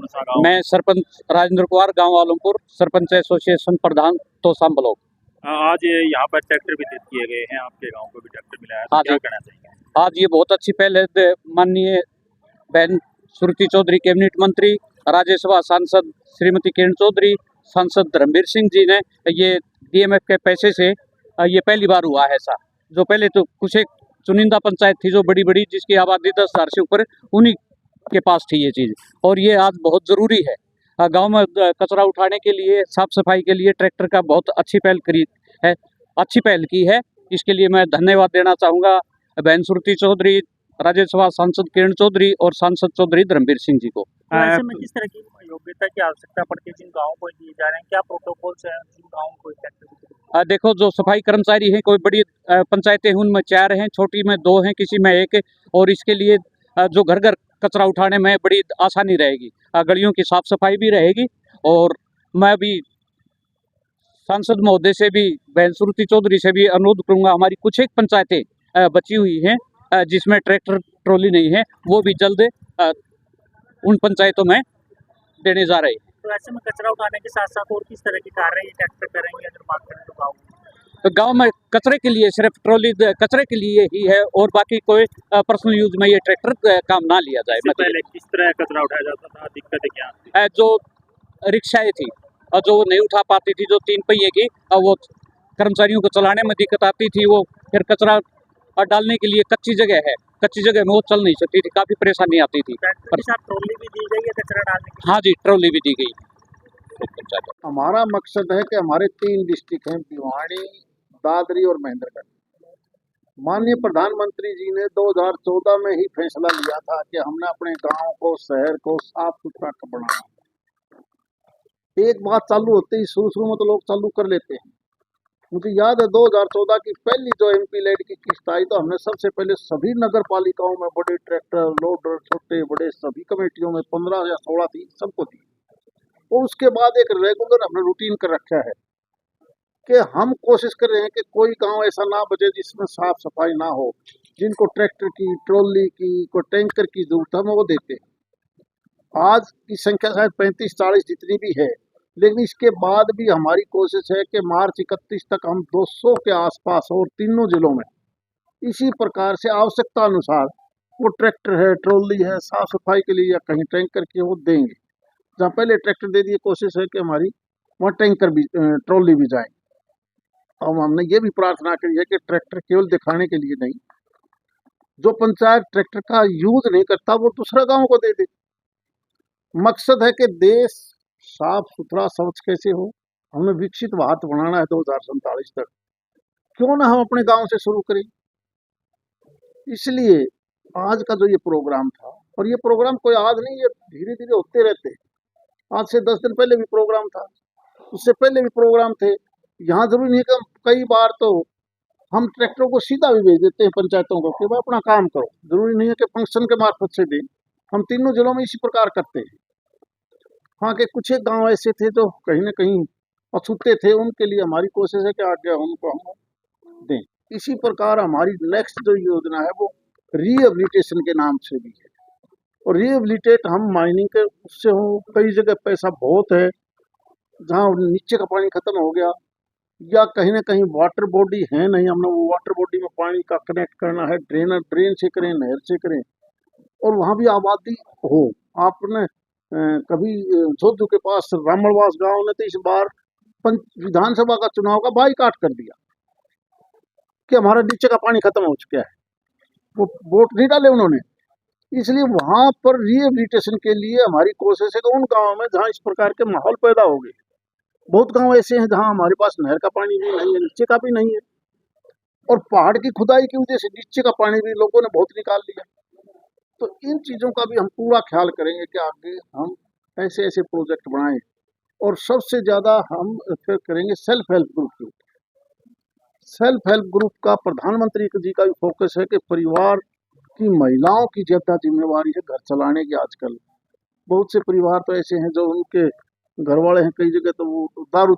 कौन सा गाँव? मैं सरपंच राजेंद्र कुमार, गांव आलमपुर, सरपंच एसोसिएशन प्रधान तोसाम ब्लॉक। आज ये यहाँ पर ट्रैक्टर वितरित किए गए हैं, आपके गांव को भी ट्रैक्टर मिला है, तो हाँ क्या जी। कहना चाहिए? आज ये बहुत अच्छी पहल है। माननीय बहन श्रुति चौधरी, कैबिनेट मंत्री, राज्यसभा सांसद श्रीमती किरण चौधरी, सांसद धर्मवीर सिंह जी ने ये डीएमएफ के पैसे से ये पहली बार हुआ है ऐसा। जो पहले तो कुछ एक चुनिंदा पंचायत थी जो बड़ी बड़ी, जिसकी आबादी 10,000 से ऊपर, उन्हीं के पास थी ये चीज़, और ये आज बहुत ज़रूरी है। गांव में कचरा उठाने के लिए, साफ सफाई के लिए ट्रैक्टर का बहुत अच्छी पहल की है। इसके लिए मैं धन्यवाद देना चाहूँगा बहन श्रुति चौधरी, राज्यसभा सांसद किरण चौधरी और सांसद चौधरी धर्मवीर सिंह जी को। तो ऐसे में किस तरह की योग्यता की आवश्यकता पड़ती है जिन गाँवों को दिए जा रहे हैं, क्या प्रोटोकॉल्स हैं जिन गाँवों को ट्रैक्टर? देखो, जो सफाई कर्मचारी हैं, कोई बड़ी पंचायतें हैं उनमें 4 हैं, छोटी में 2 हैं, किसी में 1, और इसके लिए जो घर घर कचरा उठाने में बड़ी आसानी रहेगी। गलियों की साफ सफाई भी रहेगी। और मैं भी सांसद महोदय से भी, बहन श्रुति चौधरी से भी अनुरोध करूंगा, हमारी कुछ एक पंचायतें बची हुई हैं जिसमें ट्रैक्टर ट्रॉली नहीं है, वो भी जल्द उन पंचायतों में देने जा रहे हैं। तो ऐसे में कचरा उठाने के साथ साथ और किस तरह के कार्य ये ट्रैक्टर करेंगे अगर बात करें तो गाँव? तो गांव में कचरे के लिए सिर्फ ट्रॉली कचरे के लिए ही है, और बाकी कोई पर्सनल यूज में ये ट्रैक्टर काम ना लिया जाए। इससे पहले किस तरह कचरा उठाया जाता था, दिक्कतें क्या थी? जो रिक्शाएं थी और जो नहीं उठा पाती थी, जो 3 पहिए की, वो कर्मचारियों को चलाने में दिक्कत आती थी। वो फिर कचरा डालने के लिए कच्ची जगह में वो चल नहीं सकती थी, काफी परेशानी आती थी। ट्रैक्टर के साथ ट्रॉली भी दी गई है कचरा डालने की? हाँ जी, ट्रॉली भी दी गई। हमारा मकसद है कि हमारे 3 डिस्ट्रिक्ट हैं, भिवाड़ी, दादरी और महेंद्रगढ़। माननीय प्रधानमंत्री जी ने 2014 में ही फैसला लिया था कि हमने अपने गांव को, शहर को साफ सुथरा बनाना। एक बात चालू होते ही शुरू में तो लोग चालू कर लेते हैं। मुझे याद है 2014 की पहली जो एमपी लेड की किस्त आई, तो हमने सबसे पहले सभी नगर पालिकाओं में बड़े ट्रैक्टर, लोडर, छोटे बड़े सभी कमेटियों में 15 या 16 थी, सबको दी। और उसके बाद एक रेगुलर हमने रूटीन कर रखा है कि हम कोशिश कर रहे हैं कि कोई गांव ऐसा ना बचे जिसमें साफ सफाई ना हो। जिनको ट्रैक्टर की, ट्रॉली की, कोई टैंकर की जरूरत है, हम वो देते हैं। आज की संख्या शायद 35-40 जितनी भी है, लेकिन इसके बाद भी हमारी कोशिश है कि मार्च 31 तक हम 200 के आसपास और तीनों जिलों में इसी प्रकार से आवश्यकता अनुसार वो ट्रैक्टर है, ट्रॉली है, साफ सफाई के लिए या कहीं टैंकर के, वो देंगे। जहाँ पहले ट्रैक्टर दे दिए, कोशिश है कि हमारी वहाँ टैंकर भी, ट्रॉली भी जाए। और हमने ये भी प्रार्थना करी है कि ट्रैक्टर केवल दिखाने के लिए नहीं, जो पंचायत ट्रैक्टर का यूज नहीं करता वो दूसरा गांव को दे दे। मकसद है कि देश साफ सुथरा स्वच्छ कैसे हो, हमें विकसित भारत बनाना है 2047 तक। क्यों ना हम अपने गांव से शुरू करें। इसलिए आज का जो ये प्रोग्राम था, और ये प्रोग्राम कोई आज नहीं, ये धीरे धीरे होते रहते हैं। आज से 10 दिन पहले भी प्रोग्राम था, उससे पहले भी प्रोग्राम थे। यहाँ जरूरी नहीं कि कई बार तो हम ट्रैक्टरों को सीधा भी भेज देते हैं पंचायतों को कि भाई अपना काम करो। जरूरी नहीं है कि फंक्शन के मार्फत से दें। हम तीनों जिलों में इसी प्रकार करते हैं। हाँ, के कुछ एक गाँव ऐसे थे जो कहीं ना कहीं अछूते थे, उनके लिए हमारी कोशिश है कि आगे उनको हम दें। इसी प्रकार हमारी नेक्स्ट जो योजना है वो रिहेबिलिटेशन के नाम से भी है। और रिहेबिलिटेट हम माइनिंग के उससे हो, कई जगह पैसा बहुत है जहाँ नीचे का पानी खत्म हो गया, या कहीं ना कहीं वाटर बॉडी है नहीं, हमने वो वाटर बॉडी में पानी का कनेक्ट करना है, ड्रेन से करें, नहर से करें, और वहाँ भी आबादी हो। आपने कभी जोधपुर के पास रामणवास गांव ने तो इस बार विधानसभा का चुनाव का बाईकाट कर दिया कि हमारा नीचे का पानी खत्म हो चुका है, वो वोट नहीं डाले उन्होंने। इसलिए वहां पर रिहेबिलिटेशन के लिए हमारी कोशिश है कि उन गाँवों में जहाँ इस प्रकार के माहौल पैदा हो गए। बहुत गांव ऐसे हैं जहां हमारे पास नहर का पानी भी नहीं है, नीचे का भी नहीं है, और पहाड़ की खुदाई की वजह से नीचे का पानी भी लोगों ने बहुत निकाल लिया। तो इन चीजों का भी हम पूरा ख्याल करेंगे कि आगे हम ऐसे ऐसे प्रोजेक्ट बनाएं। और सबसे ज्यादा हम फिर करेंगे सेल्फ हेल्प ग्रुप की। सेल्फ हेल्प ग्रुप का प्रधानमंत्री जी का भी फोकस है कि परिवार की महिलाओं की ज्यादा जिम्मेवारी है घर चलाने की। आजकल बहुत से परिवार तो ऐसे हैं जो उनके घर वाले हैं, कई जगह तो वो दारू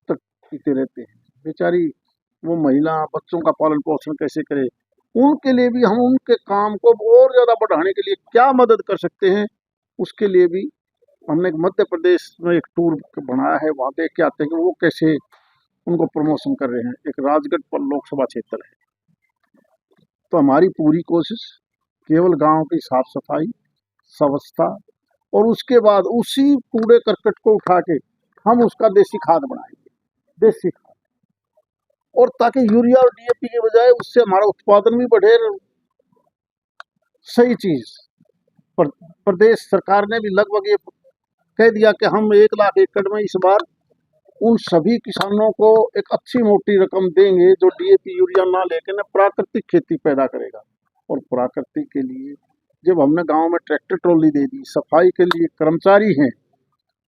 तक पीते रहते हैं। बेचारी वो महिला बच्चों का पालन पोषण कैसे करे, उनके लिए भी हम उनके काम को और ज़्यादा बढ़ाने के लिए क्या मदद कर सकते हैं, उसके लिए भी हमने एक मध्य प्रदेश में एक टूर बनाया है, वहाँ देख के आते हैं कि वो कैसे उनको प्रमोशन कर रहे हैं। एक राजगढ़ पर लोकसभा क्षेत्र है, तो हमारी पूरी कोशिश केवल गांव की साफ सफाई, स्वच्छता, और उसके बाद उसी कूड़े करकट को उठा के हम उसका देसी खाद बनाएंगे, देसी खाद, और ताकि यूरिया और डीएपी के बजाय उससे हमारा उत्पादन भी बढ़े। सही चीज प्रदेश सरकार ने भी लगभग ये कह दिया कि हम 1 लाख एकड़ में इस बार उन सभी किसानों को एक अच्छी मोटी रकम देंगे जो डीएपी यूरिया ना लेकर प्राकृतिक खेती पैदा करेगा। और प्राकृतिक के लिए जब हमने गांव में ट्रैक्टर ट्रॉली दे दी, सफाई के लिए कर्मचारी हैं,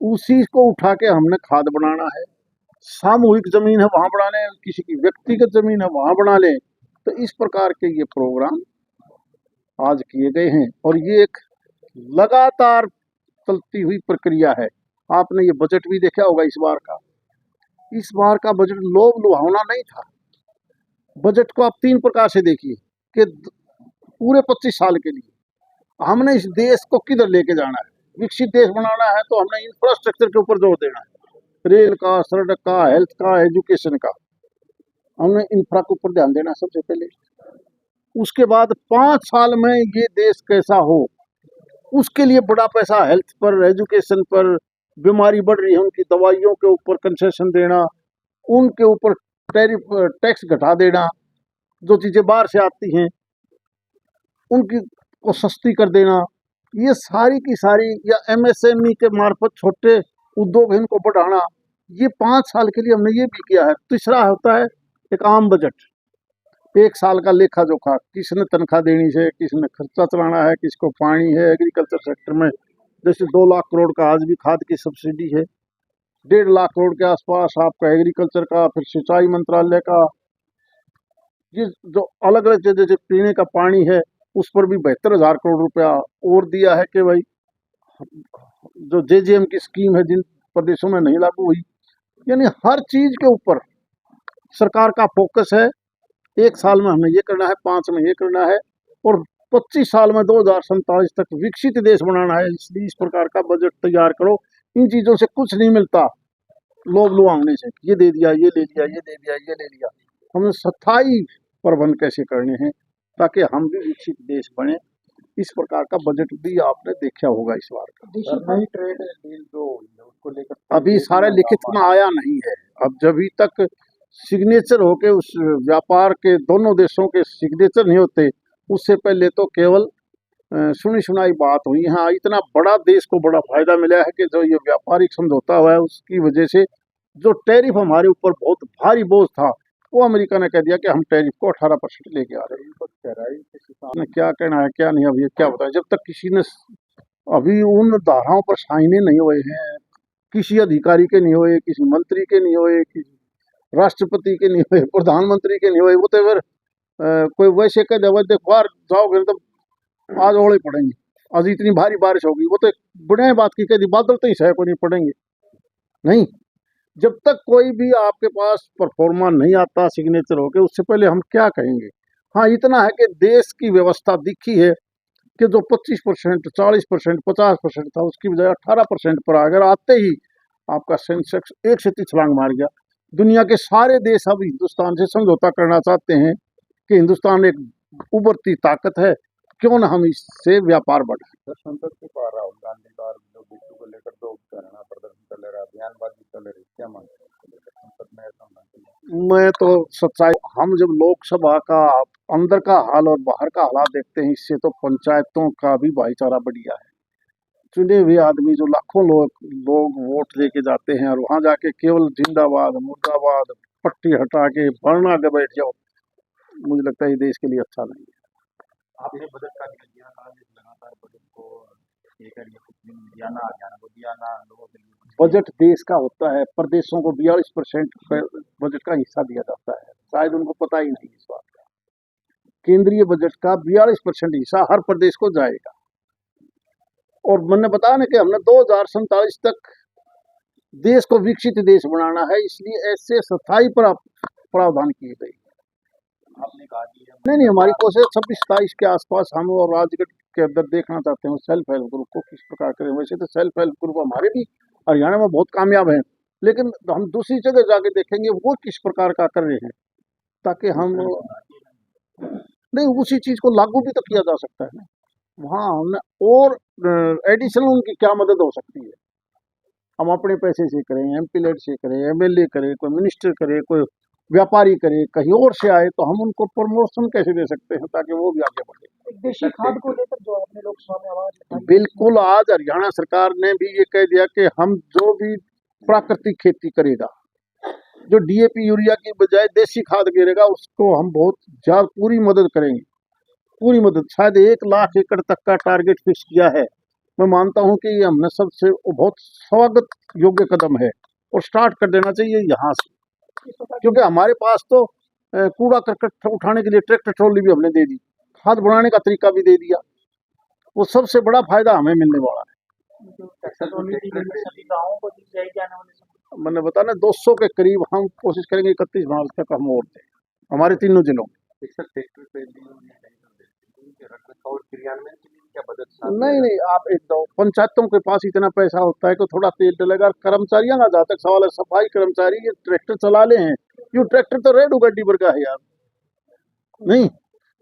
उसी को उठा के हमने खाद बनाना है। सामूहिक जमीन है वहां बना लें, किसी की व्यक्तिगत जमीन है वहां बना लें। तो इस प्रकार के ये प्रोग्राम आज किए गए हैं और ये एक लगातार चलती हुई प्रक्रिया है। आपने ये बजट भी देखा होगा इस बार का बजट लोभ लुभावना नहीं था। बजट को आप 3 प्रकार से देखिए कि पूरे 25 साल के लिए हमने इस देश को किधर लेके जाना है। विकसित देश बनाना है तो हमने इंफ्रास्ट्रक्चर के ऊपर जोर देना है, रेल का, सड़क का, हेल्थ का, एजुकेशन का, हमने इंफ्रा के ऊपर ध्यान देना सबसे पहले। उसके बाद 5 साल में ये देश कैसा हो, उसके लिए बड़ा पैसा हेल्थ पर, एजुकेशन पर, बीमारी बढ़ रही है उनकी दवाइयों के ऊपर कंसेशन देना, उनके ऊपर टैक्स घटा देना, जो चीज़ें बाहर से आती हैं उनकी को सस्ती कर देना, ये सारी की सारी, या एमएसएमई के मार्फत छोटे उद्योग हैं इनको बढ़ाना, ये 5 साल के लिए हमने ये भी किया है। तीसरा होता है एक आम बजट, 1 साल का लेखा जोखा, किसने तनख्वाह देनी है, किसने खर्चा चलाना है, किसको पानी है। एग्रीकल्चर सेक्टर में जैसे 2 लाख करोड़ का आज भी खाद की सब्सिडी है, 1.5 लाख करोड़ के आसपास आपका एग्रीकल्चर का, फिर सिंचाई मंत्रालय का, ये जो अलग अलग जैसे पीने का पानी है उस पर भी 72,000 करोड़ रुपया और दिया है कि भाई जो जेजेएम की स्कीम है जिन प्रदेशों में नहीं लागू हुई। यानी हर चीज के ऊपर सरकार का फोकस है। 1 साल में हमें ये करना है, 5 में ये करना है, और 25 साल में 2047 तक विकसित देश बनाना है। इसलिए इस प्रकार का बजट तैयार करो। इन चीजों से कुछ नहीं मिलता लोभ लुभावने से, ये दे दिया, ये ले लिया, ये दे दिया, ये ले लिया। हमें स्थायी प्रबंध कैसे करने हैं ताकि हम भी विकसित देश बने। इस प्रकार का बजट भी आपने देखा होगा इस बार का। नई ट्रेड डील जो उसको लेकर अभी सारे लिखित में आया नहीं है। अब जब तक सिग्नेचर होके उस व्यापार के दोनों देशों के सिग्नेचर नहीं होते, उससे पहले तो केवल सुनी सुनाई बात हुई। हाँ, इतना बड़ा देश को बड़ा फायदा मिला है कि जो ये व्यापारिक समझौता हुआ है उसकी वजह से जो टैरिफ हमारे ऊपर बहुत भारी बोझ था, वो अमेरिका ने कह दिया कि हम टैरिफ को 18% लेके आ रहे हैं। क्या कहना है क्या नहीं, अभी क्या बताएं। जब तक किसी ने अभी उन धाराओं पर साइने नहीं हुए हैं, किसी अधिकारी के नहीं हुए, किसी मंत्री के नहीं हुए, किसी राष्ट्रपति के नहीं हुए, प्रधानमंत्री के नहीं हुए, वो तो फिर कोई वैसे कह दे देखो बाहर जाओगे तो आज ओले पड़ेंगे, आज इतनी भारी बारिश होगी, वो तो बड़े बात की कह दी, बादल तो ही सह को नहीं पड़ेंगे। नहीं, जब तक कोई भी आपके पास परफॉर्मा नहीं आता सिग्नेचर होके, उससे पहले हम क्या कहेंगे। हाँ, इतना है कि देश की व्यवस्था दिखी है कि जो 25%, 40%, 50% था उसकी बजाय 18% पर अगर आते ही आपका सेंसेक्स 1 से 30 छलांग मार गया। दुनिया के सारे देश अब हिंदुस्तान से समझौता करना चाहते हैं कि हिंदुस्तान एक उभरती ताकत है, क्यों ना हम इससे व्यापार बढ़ाएं। संसद के पार राहुल गांधी का जो बिट्टू को लेकर दो धरना प्रदर्शन चल रहा है, बयानबाजी चल रही, क्या मानते हैं संसद में ऐसा होना चाहिए? मैं तो सच्चाई, हम जब लोकसभा का अंदर का हाल और बाहर का हालात देखते हैं, इससे तो पंचायतों का भी भाईचारा बढ़िया है। चुने हुए आदमी जो लाखों लोग वोट लेके जाते हैं और वहां जाके केवल जिंदाबाद मुर्दाबाद पट्टी हटा के बरना के बैठ जाओ, मुझे लगता है ये देश के लिए अच्छा नहीं है। आपने बजट का दिया था, लगातार बजट को लेकर ये कुछ दिन दिया ना लोगों के लिए। बजट देश का होता है, प्रदेशों को 42% बजट का हिस्सा दिया जाता है, शायद उनको पता ही नहीं इस बात का। केंद्रीय बजट का 42% हिस्सा हर प्रदेश को जाएगा। और मैंने बताया ना कि हमने 2047 तक देश को विकसित देश बनाना है, इसलिए ऐसे स्थायी प्रावधान किए गए। आपने कहा कि नहीं, हमारी कोशिश 26-27 के आसपास हम और राजगढ़ के अंदर देखना चाहते हैं सेल्फ हेल्प ग्रुप को किस प्रकार करें। वैसे तो सेल्फ हेल्प ग्रुप हमारे भी हरियाणा में बहुत कामयाब हैं, लेकिन हम दूसरी जगह जाके देखेंगे वो किस प्रकार का कर रहे हैं, ताकि हम नहीं उसी चीज को लागू भी तो किया जा सकता है ना। वहाँ हमने और एडिशनल उनकी क्या मदद हो सकती है। हम अपने पैसे से करें, एमपी लेड से करें, एमएलए करे, कोई मिनिस्टर करे, कोई व्यापारी करे, कहीं और से आए, तो हम उनको प्रमोशन कैसे दे सकते हैं ताकि वो भी आगे बढ़े। देशी खाद को लेकर जो आपने लोकसभा में आवाज उठाई, बिल्कुल, आज हरियाणा सरकार ने भी ये कह दिया कि हम जो भी प्राकृतिक खेती करेगा, जो डीएपी यूरिया की बजाय देसी खाद गिरेगा, उसको हम बहुत ज्यादा पूरी मदद करेंगे, पूरी मदद। शायद 1 लाख एकड़ तक का टारगेट फिक्स किया है। मैं मानता हूं कि ये हमने सबसे बहुत स्वागत योग्य कदम है और स्टार्ट कर देना चाहिए यहाँ से, क्योंकि हमारे पास तो कूड़ा करकट उठाने के लिए ट्रैक्टर ट्रॉली भी हमने दे दी, खाद बनाने का तरीका भी दे दिया। वो सबसे बड़ा फायदा हमें मिलने वाला है। सभी गाँवों को दी जाएगी आने वाले समय। मैंने बताया ना 200 के करीब हम कोशिश करेंगे 31 मार्च तक हम और दें हमारे तीनों जिलों में। नहीं, आप एकदम पंचायतों के पास इतना पैसा होता है कि थोड़ा तेल डलेगा, कर्मचारियों का जहाँ तक सवाल है, सफाई कर्मचारी ये ट्रैक्टर चला ले हैं, क्यों ट्रैक्टर तो रेड गड्डी पर का है यार, नहीं